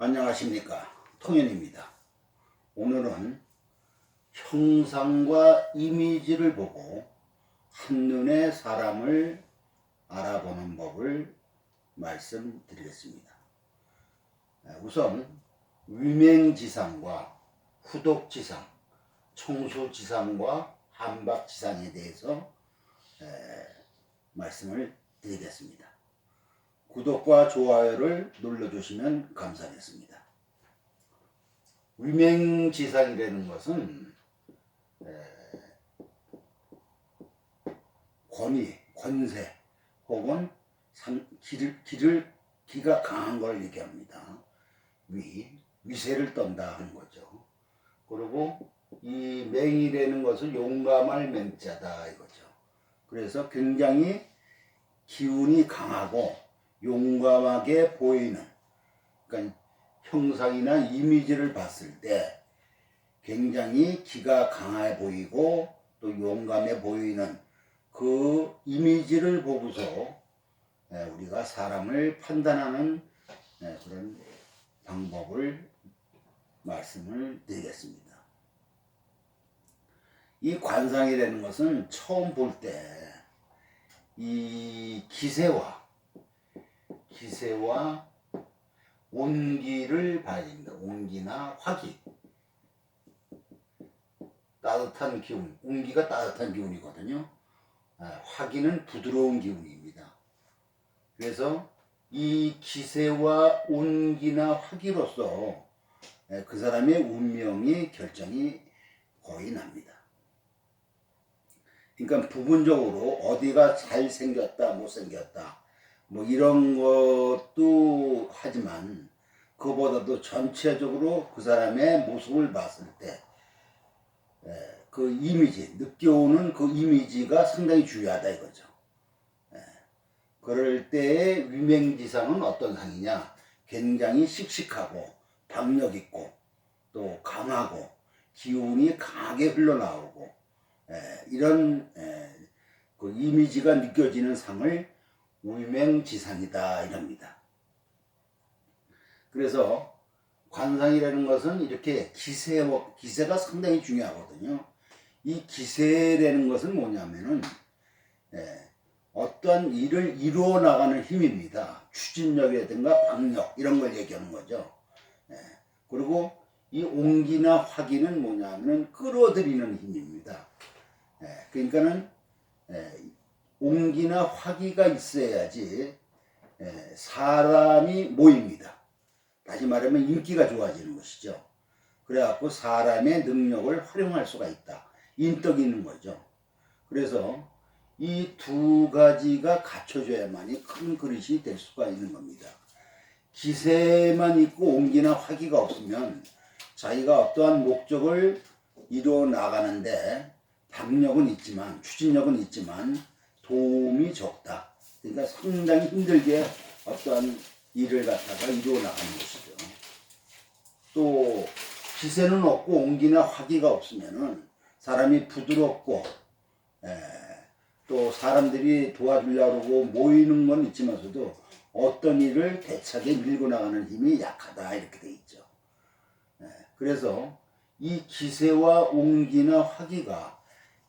안녕하십니까, 통연입니다. 오늘은 형상과 이미지를 보고 한눈에 사람을 알아보는 법을 말씀드리겠습니다. 우선 위맹지상과 후독지상, 청수지상과 한박지상에 대해서 말씀을 드리겠습니다. 구독과 좋아요를 눌러주시면 감사하겠습니다. 위맹지상이라는 것은 권위, 권세 혹은 기가 강한 걸 얘기합니다. 위세를 떤다 하는 거죠. 그리고 이 맹이라는 것은 용감할 맹자다 이거죠. 그래서 굉장히 기운이 강하고 용감하게 보이는, 그러니까 형상이나 이미지를 봤을 때 굉장히 기가 강해 보이고 또 용감해 보이는 그 이미지를 보고서 우리가 사람을 판단하는 그런 방법을 말씀을 드리겠습니다. 이 관상이라는 것은 처음 볼 때 이 기세와 온기를 봐야 됩니다. 온기나 화기, 따뜻한 기운, 온기가 따뜻한 기운이거든요. 화기는 부드러운 기운입니다. 그래서 이 기세와 온기나 화기로서 그 사람의 운명이 결정이 거의 납니다. 그러니까 부분적으로 어디가 잘생겼다 못생겼다 뭐 이런 것도 하지만 그보다도 전체적으로 그 사람의 모습을 봤을 때 그 이미지, 느껴오는 그 이미지가 상당히 중요하다 이거죠. 그럴 때의 위맹지상은 어떤 상이냐? 굉장히 씩씩하고 박력 있고 또 강하고 기운이 강하게 흘러나오고 이런 그 이미지가 느껴지는 상을 위맹지상이다 이럽니다. 그래서 관상이라는 것은 이렇게 기세가 상당히 중요하거든요. 이 기세라는 것은 뭐냐면은 어떠한 일을 이루어 나가는 힘입니다. 추진력이라든가 박력 이런 걸 얘기하는 거죠. 그리고 이 온기나 화기는 뭐냐면은 끌어들이는 힘입니다. 그러니까는 온기나 화기가 있어야지 사람이 모입니다. 다시 말하면 인기가 좋아지는 것이죠. 그래갖고 사람의 능력을 활용할 수가 있다. 인덕이 있는 거죠. 그래서 이 두 가지가 갖춰져야만이 큰 그릇이 될 수가 있는 겁니다. 기세만 있고 온기나 화기가 없으면 자기가 어떠한 목적을 이루어 나가는데 박력은 있지만, 추진력은 있지만 도움이 적다. 그러니까 상당히 힘들게 어떠한 일을 갖다가 이루어 나가는 것이죠. 또 기세는 없고 온기나 화기가 없으면은 사람이 부드럽고 또 사람들이 도와주려고 하고 모이는 건 있지만서도 어떤 일을 대차게 밀고 나가는 힘이 약하다 이렇게 돼 있죠. 그래서 이 기세와 온기나 화기가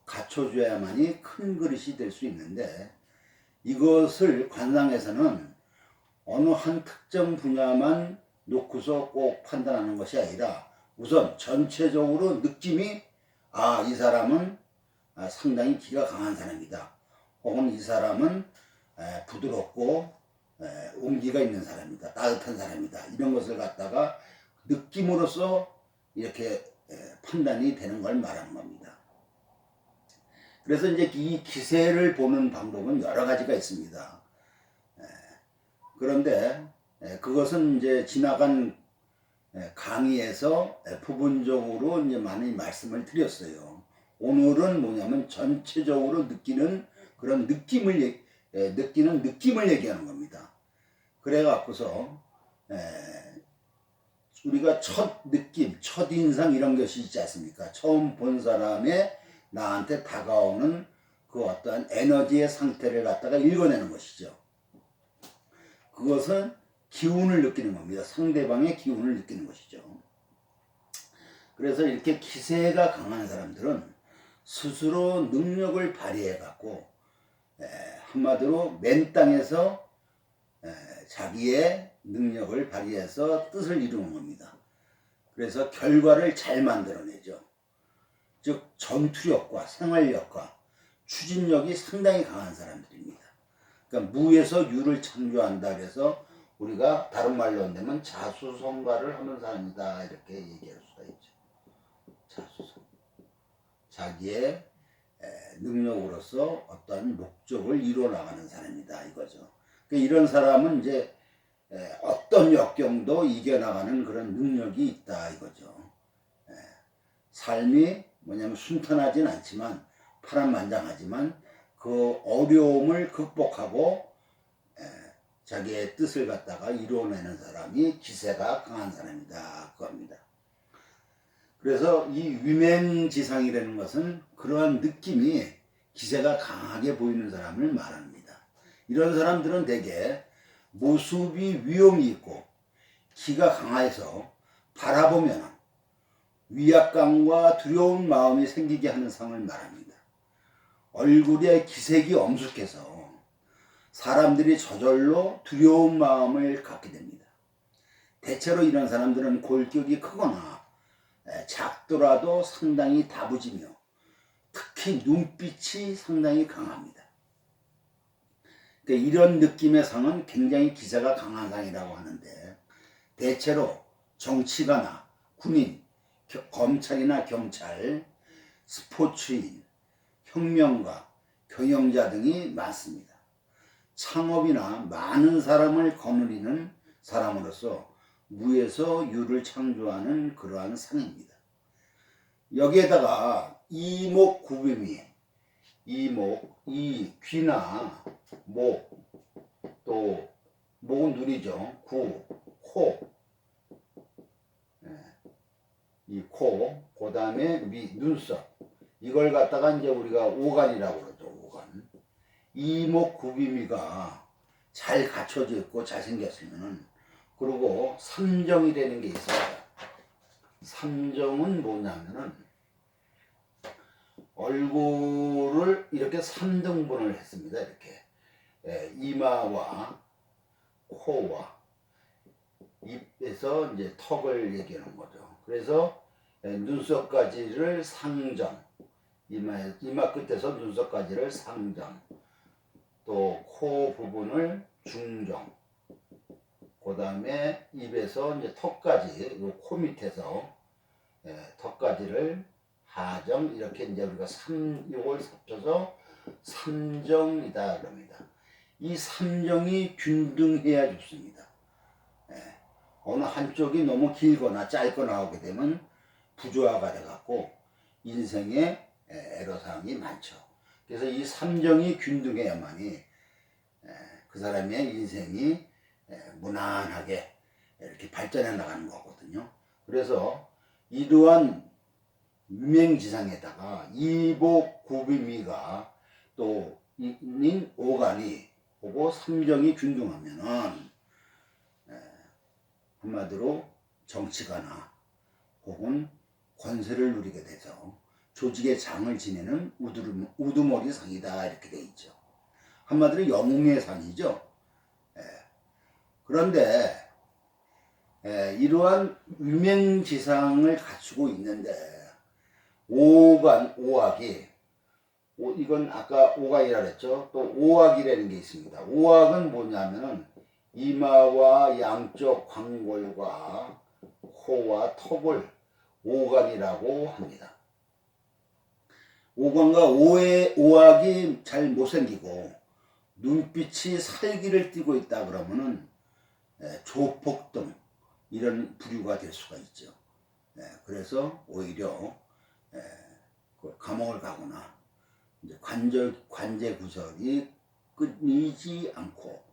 갖춰줘야만이 큰 그릇이 될 수 있는데 이것을 관상에서는 어느 한 특정 분야만 놓고서 꼭 판단하는 것이 아니라 우선 전체적으로 느낌이 이 사람은 상당히 기가 강한 사람이다. 혹은 이 사람은 부드럽고 온기가 있는 사람이다. 따뜻한 사람이다. 이런 것을 갖다가 느낌으로써 이렇게 판단이 되는 걸 말하는 겁니다. 그래서 이제 이 기세를 보는 방법은 여러 가지가 있습니다. 그런데 그것은 이제 지나간 강의에서 부분적으로 이제 많이 말씀을 드렸어요. 오늘은 뭐냐면 전체적으로 느끼는 그런 느낌을 얘기하는 겁니다. 그래 갖고서 우리가 첫 느낌, 첫 인상 이런 것이 있지 않습니까? 처음 본 사람의 나한테 다가오는 그 어떠한 에너지의 상태를 갖다가 읽어내는 것이죠. 그것은 기운을 느끼는 겁니다. 상대방의 기운을 느끼는 것이죠. 그래서 이렇게 기세가 강한 사람들은 스스로 능력을 발휘해 갖고 한마디로 맨 땅에서 자기의 능력을 발휘해서 뜻을 이루는 겁니다. 그래서 결과를 잘 만들어내죠. 즉 전투력과 생활력과 추진력이 상당히 강한 사람들입니다. 그러니까 무에서 유를 창조한다 그래서 우리가 다른 말로 한다면 자수성가를 하는 사람이다 이렇게 얘기할 수가 있죠. 자수성. 자기의 능력으로서 어떤 목적을 이루어나가는 사람이다 이거죠. 그러니까 이런 사람은 이제 어떤 역경도 이겨나가는 그런 능력이 있다 이거죠. 삶이 뭐냐면 순탄하진 않지만 파란만장하지만 그 어려움을 극복하고 자기의 뜻을 갖다가 이루어내는 사람이 기세가 강한 사람이다 그겁니다. 그래서 이 위맹지상이라는 것은 그러한 느낌이 기세가 강하게 보이는 사람을 말합니다. 이런 사람들은 대개 모습이 위엄이 있고 기가 강해서 바라보면 위압감과 두려운 마음이 생기게 하는 상을 말합니다. 얼굴에 기색이 엄숙해서 사람들이 저절로 두려운 마음을 갖게 됩니다. 대체로 이런 사람들은 골격이 크거나 작더라도 상당히 다부지며 특히 눈빛이 상당히 강합니다. 그러니까 이런 느낌의 상은 굉장히 기세가 강한 상이라고 하는데 대체로 정치가나 군인, 검찰이나 경찰, 스포츠인, 혁명가, 경영자 등이 많습니다. 창업이나 많은 사람을 거느리는 사람으로서 무에서 유를 창조하는 그러한 상입니다. 여기에다가 이목구비미, 이 귀나 목, 또 목은 눈이죠. 구, 코, 이 코, 그 다음에 눈썹. 이걸 갖다가 이제 우리가 오간이라고 그러죠. 오간. 이목구비미가 잘 갖춰져 있고 잘생겼으면은 그리고 삼정이 되는 게 있어요. 삼정은 뭐냐면은 얼굴을 이렇게 3등분을 했습니다. 이렇게 이마와 코와 입에서 이제 턱을 얘기하는 거죠. 그래서 눈썹까지를 상정, 이마 끝에서 눈썹까지를 상정, 또 코 부분을 중정, 그 다음에 입에서 이제 턱까지, 코 밑에서 턱까지를 하정, 이렇게 이제 우리가 요걸 합쳐서 삼정이다 그럽니다. 이 삼정이 균등해야 좋습니다. 어느 한쪽이 너무 길거나 짧거나 하게 되면 부조화가 돼갖고 인생에 애로사항이 많죠. 그래서 이 삼정이 균등해야만이 그 사람의 인생이 무난하게 이렇게 발전해 나가는 거거든요. 그래서 이러한 유명지상에다가 이복구비미가 또 있는 오간이 보고 삼정이 균등하면은 한마디로 정치가나 혹은 권세를 누리게 돼서 조직의 장을 지내는 우두머리 상이다 이렇게 돼 있죠. 한마디로 영웅의 상이죠. 그런데 이러한 유명지상을 갖추고 있는데 오간, 오악이 이건 아까 오간이라 그랬죠. 또 오악이라는 게 있습니다. 오악은 뭐냐면은 이마와 양쪽 광골과 코와 턱을 오간이라고 합니다. 오간과 오악이 잘 못생기고 눈빛이 살기를 띠고 있다 그러면은 조폭등 이런 부류가 될 수가 있죠. 그래서 오히려 감옥을 가거나 이제 관제 구설이 끊이지 않고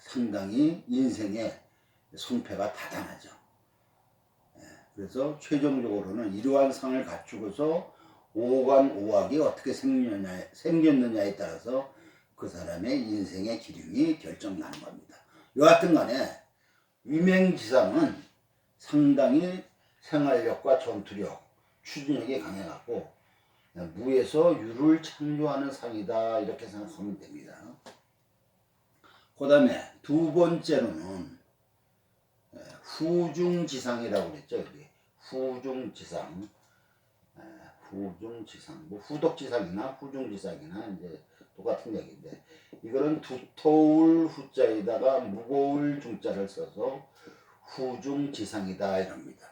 상당히 인생의 손패가 다단하죠. 그래서 최종적으로는 이러한 상을 갖추고서 오간 오악이 어떻게 생겼느냐에 따라서 그 사람의 인생의 기름이 결정나는 겁니다. 여하튼 간에 위맹지상은 상당히 생활력과 전투력, 추진력이 강해갖고 무에서 유를 창조하는 상이다 이렇게 생각하면 됩니다. 그 다음에 두 번째로는 후중지상이라고 그랬죠. 여기 후중지상, 후중지상, 뭐 후덕지상이나 후중지상이나 이제 똑같은 얘기인데, 이거는 두터울 후자에다가 무거울 중자를 써서 후중지상이다 이럽니다.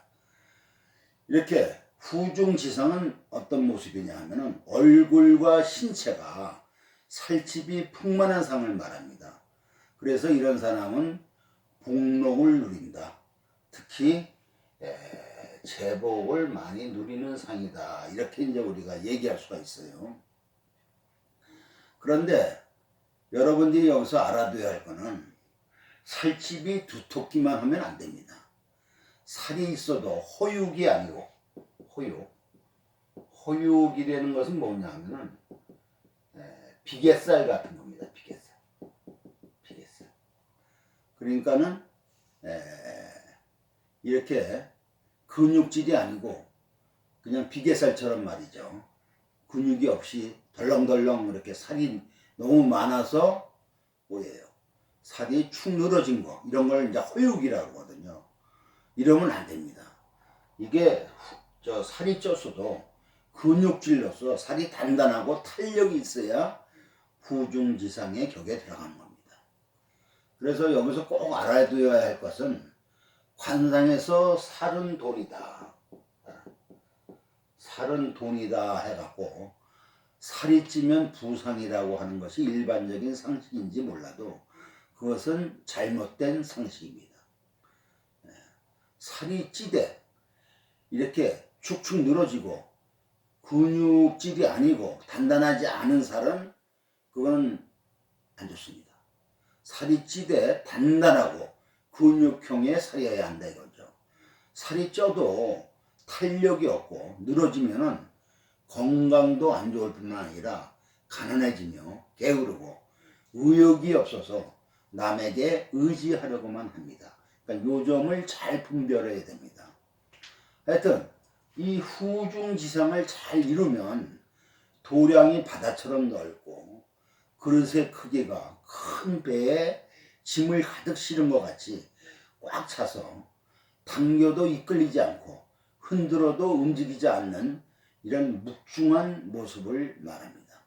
이렇게 후중지상은 어떤 모습이냐 하면은 얼굴과 신체가 살집이 풍만한 상을 말합니다. 그래서 이런 사람은 복록을 누린다. 특히 제복을 많이 누리는 상이다. 이렇게 이제 우리가 얘기할 수가 있어요. 그런데 여러분들이 여기서 알아둬야 할 거는 살집이 두텁기만 하면 안 됩니다. 살이 있어도 허육이 아니고, 허육이라는 것은 뭐냐 하면은 비계살 같은 겁니다. 비계살. 그러니까는 이렇게 근육질이 아니고 그냥 비계살처럼 말이죠. 근육이 없이 덜렁덜렁 이렇게 살이 너무 많아서 뭐예요? 살이 축 늘어진 거, 이런 걸 이제 허육이라고 하거든요. 이러면 안 됩니다. 이게 살이 쪘어도 근육질로서 살이 단단하고 탄력이 있어야 후중지상의 격에 들어가는 겁니다. 그래서 여기서 꼭 알아둬야 할 것은 관상에서 살은 돈이다. 살은 돈이다 해갖고 살이 찌면 부상이라고 하는 것이 일반적인 상식인지 몰라도 그것은 잘못된 상식입니다. 살이 찌되 이렇게 축축 늘어지고 근육질이 아니고 단단하지 않은 살은 그건 안 좋습니다. 살이 찌되 단단하고 근육형의 살이어야 한다 이거죠. 살이 쪄도 탄력이 없고 늘어지면은 건강도 안 좋을 뿐만 아니라 가난해지며 게으르고 의욕이 없어서 남에게 의지하려고만 합니다. 그러니까 요 점을 잘 분별해야 됩니다. 하여튼 이 후중지상을 잘 이루면 도량이 바다처럼 넓고 그릇의 크기가 큰 배에 짐을 가득 실은 것 같이 꽉 차서 당겨도 이끌리지 않고 흔들어도 움직이지 않는 이런 묵중한 모습을 말합니다.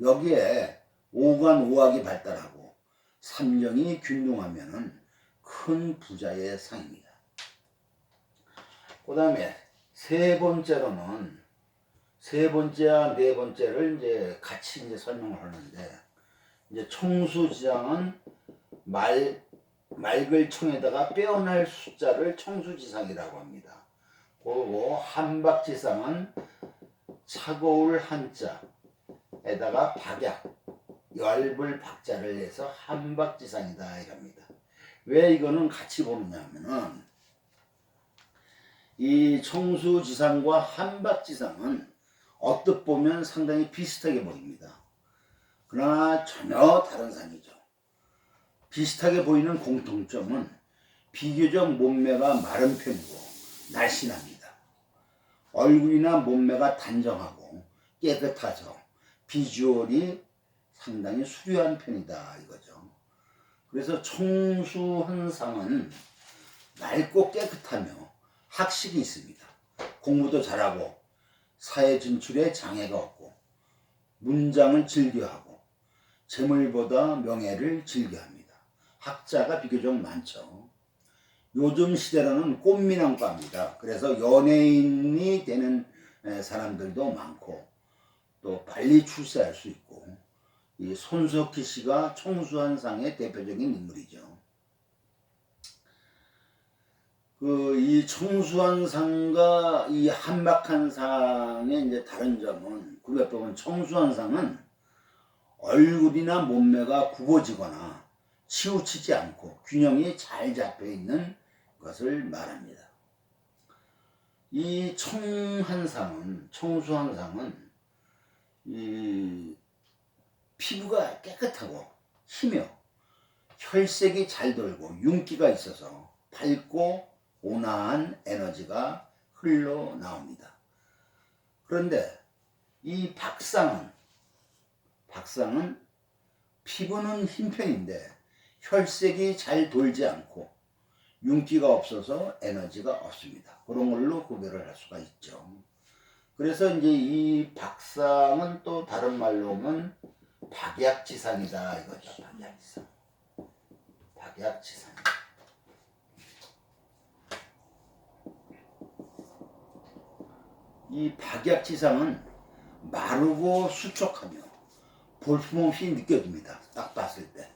여기에 오관오학이 발달하고 삼령이 균등하면은 큰 부자의 상입니다. 그 다음에 세 번째로는, 세 번째와 네 번째를 이제 같이 이제 설명을 하는데, 이제 청수지상은 맑을 청에다가 빼어날 숫자를 청수지상이라고 합니다. 그리고 한박지상은 차고울 한자에다가 박약, 열불 박자를 해서 한박지상이다 이럽니다. 왜 이거는 같이 보느냐 하면은 이 청수지상과 한박지상은 언뜻 보면 상당히 비슷하게 보입니다. 그러나 전혀 다른 상이죠. 비슷하게 보이는 공통점은 비교적 몸매가 마른 편이고 날씬합니다. 얼굴이나 몸매가 단정하고 깨끗하죠. 비주얼이 상당히 수려한 편이다 이거죠. 그래서 청수한상은 맑고 깨끗하며 학식이 있습니다. 공부도 잘하고 사회 진출에 장애가 없고 문장을 즐겨하고 재물보다 명예를 즐겨합니다. 학자가 비교적 많죠. 요즘 시대로는 꽃미남과입니다. 그래서 연예인이 되는 사람들도 많고 또 빨리 출세할 수 있고, 이 손석희 씨가 청수한상의 대표적인 인물이죠. 이 청수한상과 이 한박한상의 이제 다른 점은, 그에 보면 청수한상은 얼굴이나 몸매가 굽어지거나 치우치지 않고 균형이 잘 잡혀 있는 것을 말합니다. 이 청수한상은 이 피부가 깨끗하고 희며 혈색이 잘 돌고 윤기가 있어서 밝고 온화한 에너지가 흘러나옵니다. 그런데 이 박상은 피부는 흰 편인데 혈색이 잘 돌지 않고 윤기가 없어서 에너지가 없습니다. 그런 걸로 구별을 할 수가 있죠. 그래서 이제 이 박상은 또 다른 말로 하면 박약지상이다 이거죠. 박약지상. 박약지상. 이 박약지상은 마르고 수척하며 볼품없이 느껴집니다. 딱 봤을 때.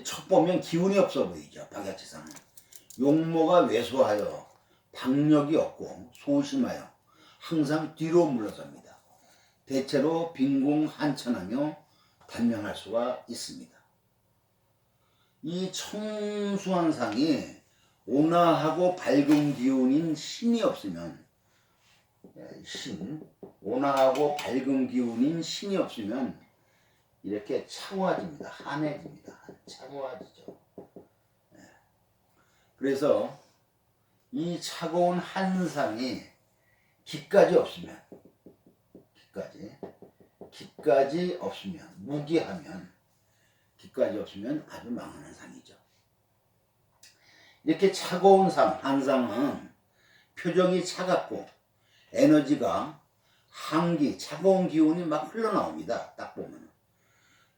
첫 보면 기운이 없어 보이죠. 박약지상은. 용모가 왜소하여 박력이 없고 소심하여 항상 뒤로 물러섭니다. 대체로 빈공한천하며 단명할 수가 있습니다. 이 청수한 상이 온화하고 밝은 기운인 신이 없으면 온화하고 밝은 기운인 신이 없으면 이렇게 차가워집니다. 한해집니다. 차가워지죠. 그래서 이 차가운 한상이 기까지 없으면 무기하면 기까지 없으면 아주 망하는 상이죠. 이렇게 차가운 한상은 표정이 차갑고 에너지가 한기, 차가운 기운이 막 흘러나옵니다. 딱 보면.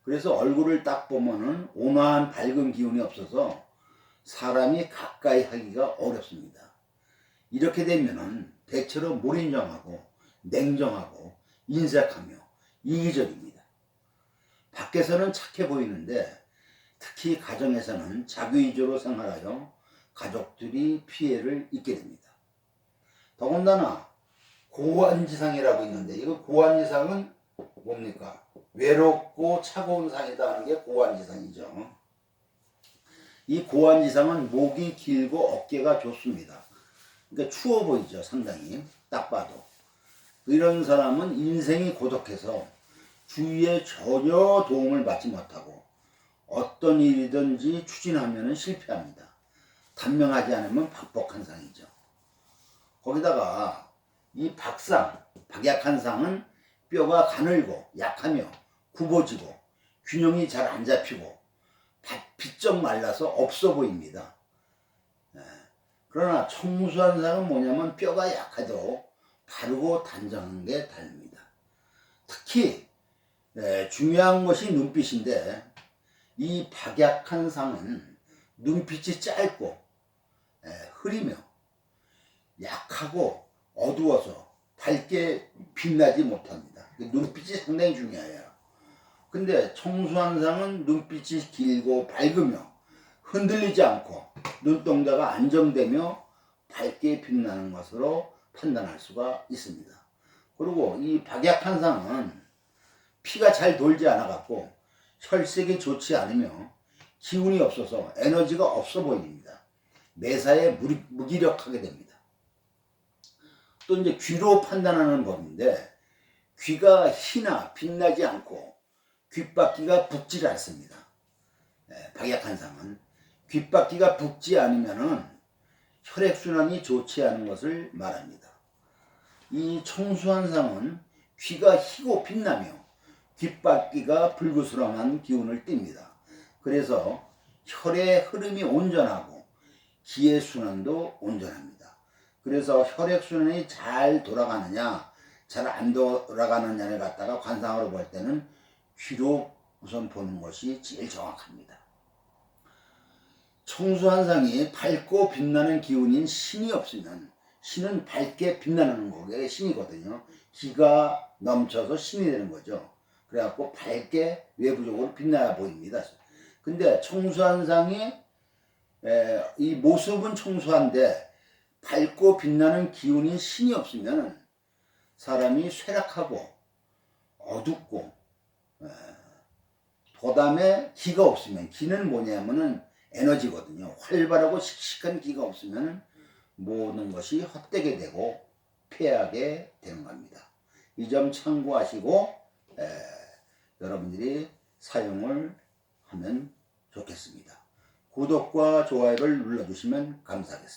그래서 얼굴을 딱 보면은 온화한 밝은 기운이 없어서 사람이 가까이 하기가 어렵습니다. 이렇게 되면은 대체로 몰인정하고 냉정하고 인색하며 이기적입니다. 밖에서는 착해 보이는데 특히 가정에서는 자기위주로 생활하여 가족들이 피해를 입게 됩니다. 더군다나 고환지상이라고 있는데 이거 고환지상은 뭡니까? 외롭고 차가운 상이다 하는 게 고환지상이죠. 이 고환지상은 목이 길고 어깨가 좋습니다. 그러니까 추워 보이죠. 상당히 딱 봐도. 이런 사람은 인생이 고독해서 주위에 전혀 도움을 받지 못하고 어떤 일이든지 추진하면 실패합니다. 단명하지 않으면 박복한 상이죠. 거기다가 이 박약한 상은 뼈가 가늘고 약하며 굽어지고 균형이 잘 안 잡히고 비쩍 말라서 없어 보입니다. 그러나 청수한 상은 뭐냐면 뼈가 약하도 바르고 단정한 게 다릅니다. 특히 중요한 것이 눈빛인데 이 박약한 상은 눈빛이 짧고 흐리며 약하고 어두워서 밝게 빛나지 못합니다. 눈빛이 상당히 중요해요. 근데 청수한 상은 눈빛이 길고 밝으며 흔들리지 않고 눈동자가 안정되며 밝게 빛나는 것으로 판단할 수가 있습니다. 그리고 이 박약한 상은 피가 잘 돌지 않아 갖고 혈색이 좋지 않으며 기운이 없어서 에너지가 없어 보입니다. 매사에 무기력하게 됩니다. 또 이제 귀로 판단하는 법인데 귀가 희나 빛나지 않고 귓바퀴가 붓질 않습니다. 박약한 상은 귓바퀴가 붓지 않으면은 혈액순환이 좋지 않은 것을 말합니다. 이 청수한 상은 귀가 희고 빛나며 귓바퀴가 불구스름한 기운을 띱니다. 그래서 혈의 흐름이 온전하고 기의 순환도 온전합니다. 그래서 혈액순환이 잘 돌아가느냐 잘 안 돌아가느냐를 갖다가 관상으로 볼 때는 귀로 우선 보는 것이 제일 정확합니다. 청수한 상이 밝고 빛나는 기운인 신이 없으면 신은 밝게 빛나는 거게 신이거든요. 기가 넘쳐서 신이 되는 거죠. 그래갖고 밝게 외부적으로 빛나야 보입니다. 근데 청수한 상이 이 모습은 청수한데 밝고 빛나는 기운인 신이 없으면 사람이 쇠락하고 어둡고 그다음에 기가 없으면 기는 뭐냐면은 에너지거든요. 활발하고 씩씩한 기가 없으면 모든 것이 헛되게 되고 패하게 되는 겁니다. 이 점 참고하시고 여러분들이 사용을 하면 좋겠습니다. 구독과 좋아요를 눌러주시면 감사하겠습니다.